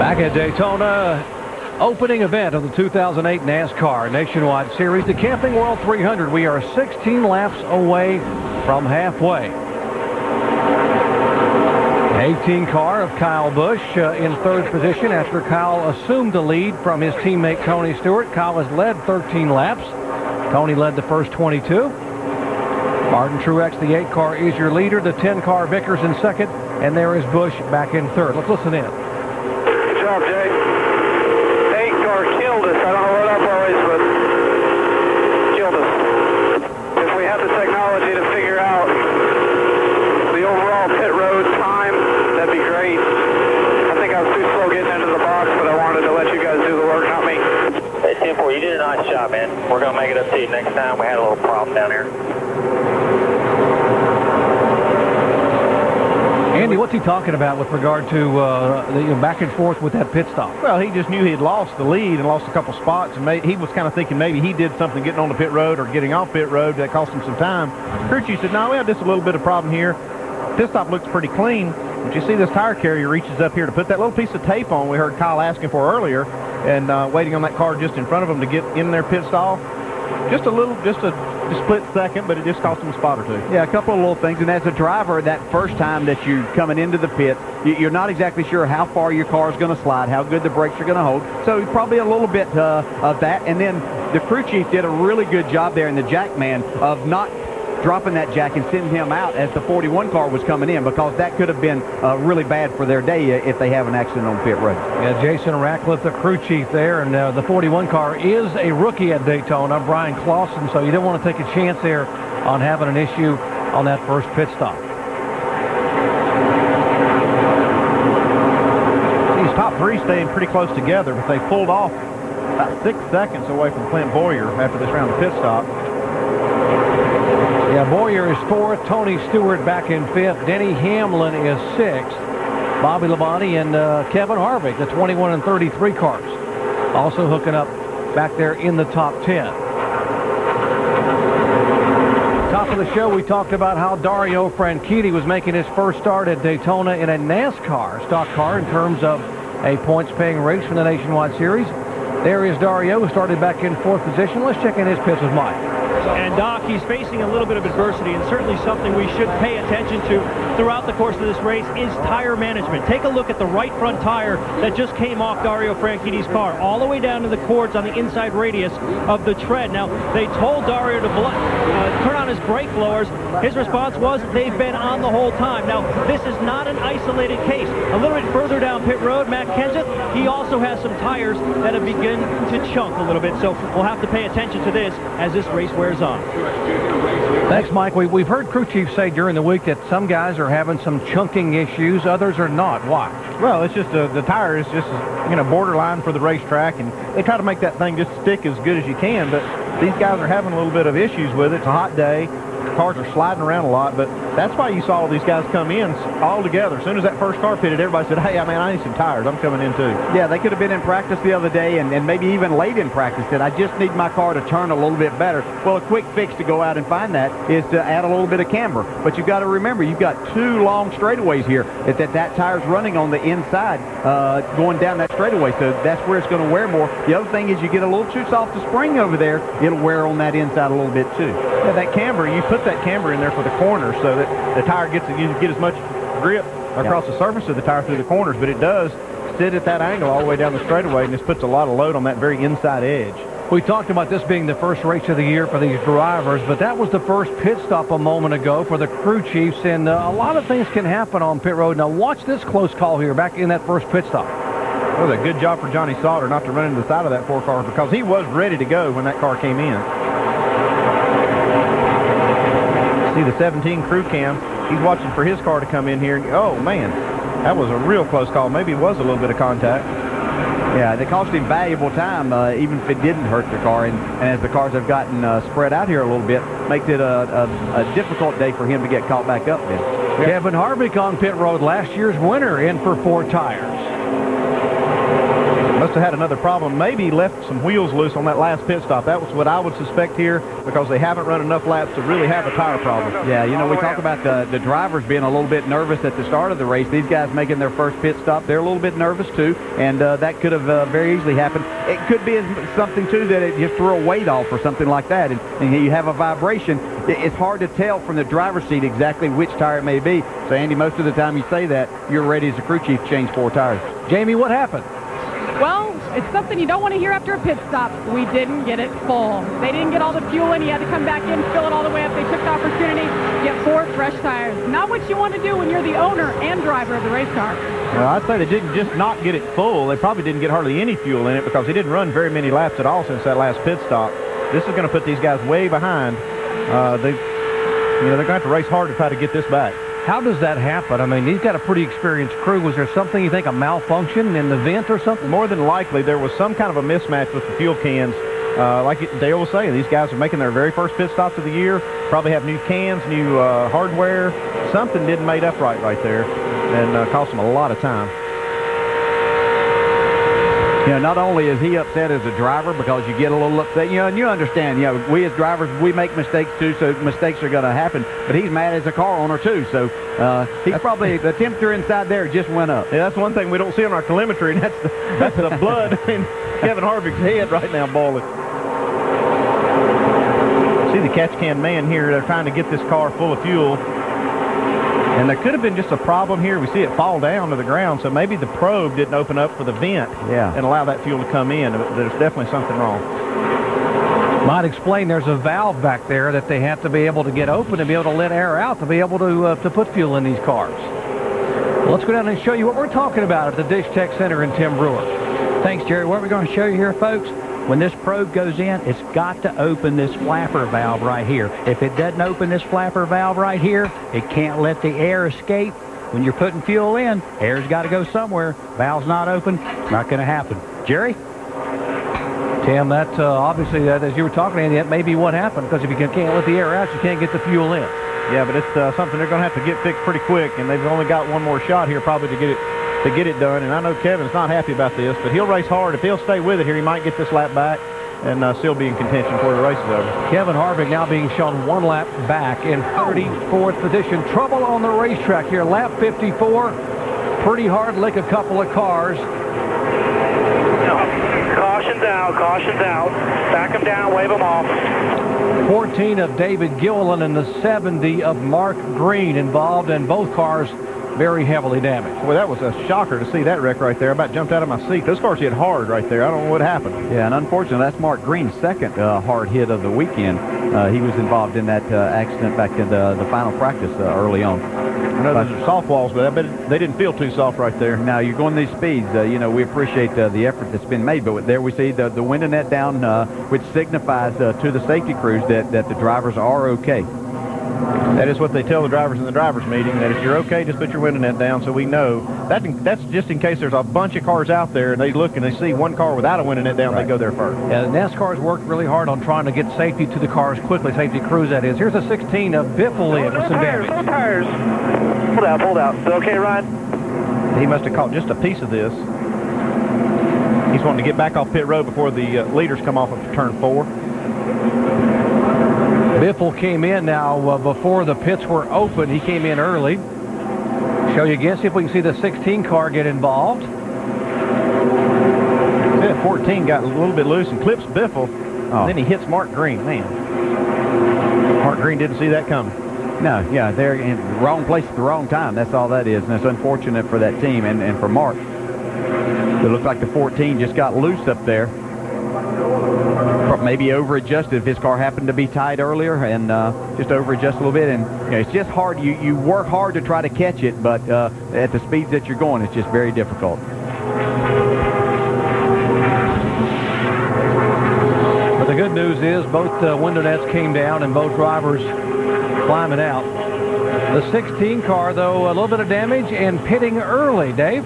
Back at Daytona, opening event of the 2008 NASCAR Nationwide Series, the Camping World 300. We are 16 laps away from halfway. 18 car of Kyle Busch in third position after Kyle assumed the lead from his teammate Tony Stewart. Kyle has led 13 laps. Tony led the first 22. Martin Truex, the 8 car, is your leader. The 10 car, Vickers in second. And there is Busch back in third. Let's listen in. Good job, Jay. 8 car killed us. I don't know what up always, but killed us. If we had the technology to figure out the overall pit road time, that'd be great. I think I was too slow getting into the box, but I wanted to let you guys do the work, not me. Hey, 10-4, you did a nice job, man. We're going to make it up to you next time. We had a little problem down here. Andy, what's he talking about with regard to the back and forth with that pit stop? Well, he just knew he had lost the lead and lost a couple spots, and he was kind of thinking maybe he did something getting on the pit road or getting off pit road that cost him some time. Crew chief said, no, we have just a little bit of problem here. Pit stop looks pretty clean, but you see this tire carrier reaches up here to put that little piece of tape on we heard Kyle asking for earlier, and waiting on that car just in front of him to get in their pit stall. Just a split second, but it just cost him a spot or two. Yeah, a couple of little things. And as a driver, that first time that you're coming into the pit, you're not exactly sure how far your car is going to slide, how good the brakes are going to hold. So probably a little bit of that. And then the crew chief did a really good job there in the jack man of not dropping that jack and sending him out as the 41 car was coming in, because that could have been really bad for their day if they have an accident on pit road. Yeah, Jason Ratcliffe, the crew chief there, and the 41 car is a rookie at Daytona, Brian Clausen, so you don't want to take a chance there on having an issue on that first pit stop. These top three staying pretty close together, but they pulled off about 6 seconds away from Clint Boyer after this round of pit stop. Yeah, Boyer is 4th, Tony Stewart back in 5th, Denny Hamlin is 6th, Bobby Labonte and Kevin Harvick, the 21 and 33 cars, also hooking up back there in the top 10. Top of the show, we talked about how Dario Franchitti was making his first start at Daytona in a NASCAR stock car in terms of a points-paying race from the Nationwide Series. There is Dario, who started back in 4th position. Let's check in his pits with Mike. And Doc, he's facing a little bit of adversity, and certainly something we should pay attention to throughout the course of this race is tire management. Take a look at the right front tire that just came off Dario Franchitti's car, all the way down to the cords on the inside radius of the tread. Now, they told Dario to turn on his brake blowers. His response was they've been on the whole time. Now, this is not an isolated case. A little bit further down pit road, Matt Kenseth, he also has some tires that have begun to chunk a little bit, so we'll have to pay attention to this as this race wears on. Thanks, Mike. We've heard crew chiefs say during the week that some guys are having some chunking issues, others are not. Why? Well, it's just the tire is just borderline for the racetrack, and they try to make that thing just stick as good as you can, but these guys are having a little bit of issues with it. It's a hot day. Cars are sliding around a lot, but that's why you saw all these guys come in all together. As soon as that first car pitted, everybody said, hey, man, I need some tires. I'm coming in too. Yeah, they could have been in practice the other day and maybe even late in practice. Said, I just need my car to turn a little bit better. Well, a quick fix to go out and find that is to add a little bit of camber. But you've got to remember, you've got 2 long straightaways here. That tire's running on the inside going down that straightaway, so that's where it's going to wear more. The other thing is you get a little too soft a spring over there, it'll wear on that inside a little bit too. Yeah, that camber, you put that camber in there for the corners so that the tire gets to get as much grip across the surface of the tire through the corners, but it does sit at that angle all the way down the straightaway, and this puts a lot of load on that very inside edge. We talked about this being the first race of the year for these drivers, but that was the first pit stop a moment ago for the crew chiefs, and a lot of things can happen on pit road. Now watch this close call here back in that first pit stop. It was a good job for Johnny Sauter not to run into the side of that 4 car, because he was ready to go when that car came in. See the 17 crew cam. He's watching for his car to come in here. Oh, man, that was a real close call. Maybe it was a little bit of contact. Yeah, they cost him valuable time, even if it didn't hurt the car. And as the cars have gotten spread out here a little bit, makes it a difficult day for him to get caught back up then. Kevin Harvick on pit road, last year's winner, in for 4 tires. Must have had another problem. Maybe left some wheels loose on that last pit stop. That was what I would suspect here, because they haven't run enough laps to really have a tire problem. Yeah, you know, we talk about the drivers being a little bit nervous at the start of the race. These guys making their first pit stop, they're a little bit nervous too, and that could have very easily happened. It could be something too that it just threw a weight off or something like that, and you have a vibration. It's hard to tell from the driver's seat exactly which tire it may be. So, Andy, most of the time you say that, you're ready as a crew chief to change 4 tires. Jamie, what happened? Well, it's something you don't want to hear after a pit stop. We didn't get it full. They didn't get all the fuel in. You had to come back in, fill it all the way up. They took the opportunity to get 4 fresh tires. Not what you want to do when you're the owner and driver of the race car. Well, I'd say they didn't just not get it full. They probably didn't get hardly any fuel in it, because he didn't run very many laps at all since that last pit stop. This is going to put these guys way behind. They're going to have to race hard to try to get this back. How does that happen? I mean, he's got a pretty experienced crew. Was there something, you think, a malfunction in the vent or something? More than likely, there was some kind of a mismatch with the fuel cans. Like Dale was saying, these guys are making their very first pit stops of the year. Probably have new cans, new hardware. Something didn't made up right there, and cost them a lot of time. You know, not only is he upset as a driver because you get a little upset, you know, and you understand, you know, we as drivers, we make mistakes too, so mistakes are going to happen. But he's mad as a car owner too, so he's probably, the temperature inside there just went up. Yeah, that's one thing we don't see on our telemetry, and that's the blood in Kevin Harvick's head right now boiling. See the catch can man here. They're trying to get this car full of fuel. And there could have been just a problem here. We see it fall down to the ground, so maybe the probe didn't open up for the vent and allow that fuel to come in. There's definitely something wrong. Might explain there's a valve back there that they have to be able to get open and be able to let air out to be able to put fuel in these cars. Well, let's go down and show you what we're talking about at the Dish Tech Center in Tim Brewer. Thanks, Jerry. What we're going to show you here, folks, when this probe goes in, it's got to open this flapper valve right here. If it doesn't open this flapper valve right here, it can't let the air escape. When you're putting fuel in, air's got to go somewhere. Valve's not open, it's not going to happen. Jerry? Tim, that obviously, that as you were talking, Andy, that may be what happened, because if you can't let the air out, you can't get the fuel in. Yeah, but it's something they're going to have to get fixed pretty quick, and they've only got one more shot here probably to get it done. And I know Kevin's not happy about this, but he'll race hard. If he'll stay with it here, he might get this lap back and still be in contention before the race is over. Kevin Harvick now being shown 1 lap back in 34th position. Trouble on the racetrack here. Lap 54. Pretty hard lick a couple of cars. Caution's out, caution's out. Back them down, wave them off. 14 of David Gilliland and the 70 of Mark Green involved, and both cars very heavily damaged. Boy, that was a shocker to see that wreck right there. I about jumped out of my seat. Those cars hit hard right there. I don't know what happened. Yeah, and unfortunately, that's Mark Green's second hard hit of the weekend. He was involved in that accident back in the final practice early on. I know those are soft walls, but I bet they didn't feel too soft right there. Now, you're going these speeds. You know, we appreciate the effort that's been made, but there we see the window net down, which signifies to the safety crews that the drivers are okay. That is what they tell the drivers in the drivers meeting, that if you're okay, just put your window net down so we know. That's just in case there's a bunch of cars out there and they look and they see one car without a window net down, They go there first. Yeah, NASCAR's worked really hard on trying to get safety to the cars quickly, safety crews that is. Here's a 16 of Biffle in with some damage. No tires. Pulled out. Is it okay, Ryan? He must have caught just a piece of this. He's wanting to get back off pit road before the leaders come off of turn 4. Biffle came in now before the pits were open. He came in early. Show you again, see if we can see the 16 car get involved. That 14 got a little bit loose and clips Biffle. And then he hits Mark Green. Man, Mark Green didn't see that coming. No, yeah, they're in the wrong place at the wrong time. That's all that is, and it's unfortunate for that team and for Mark. It looked like the 14 just got loose up there. Maybe over-adjusted if his car happened to be tight earlier, and just over-adjust a little bit. And you know, it's just hard. You work hard to try to catch it, but at the speeds that you're going, it's just very difficult. But the good news is both window nets came down and both drivers climbing out. The 16 car, though, a little bit of damage and pitting early, Dave.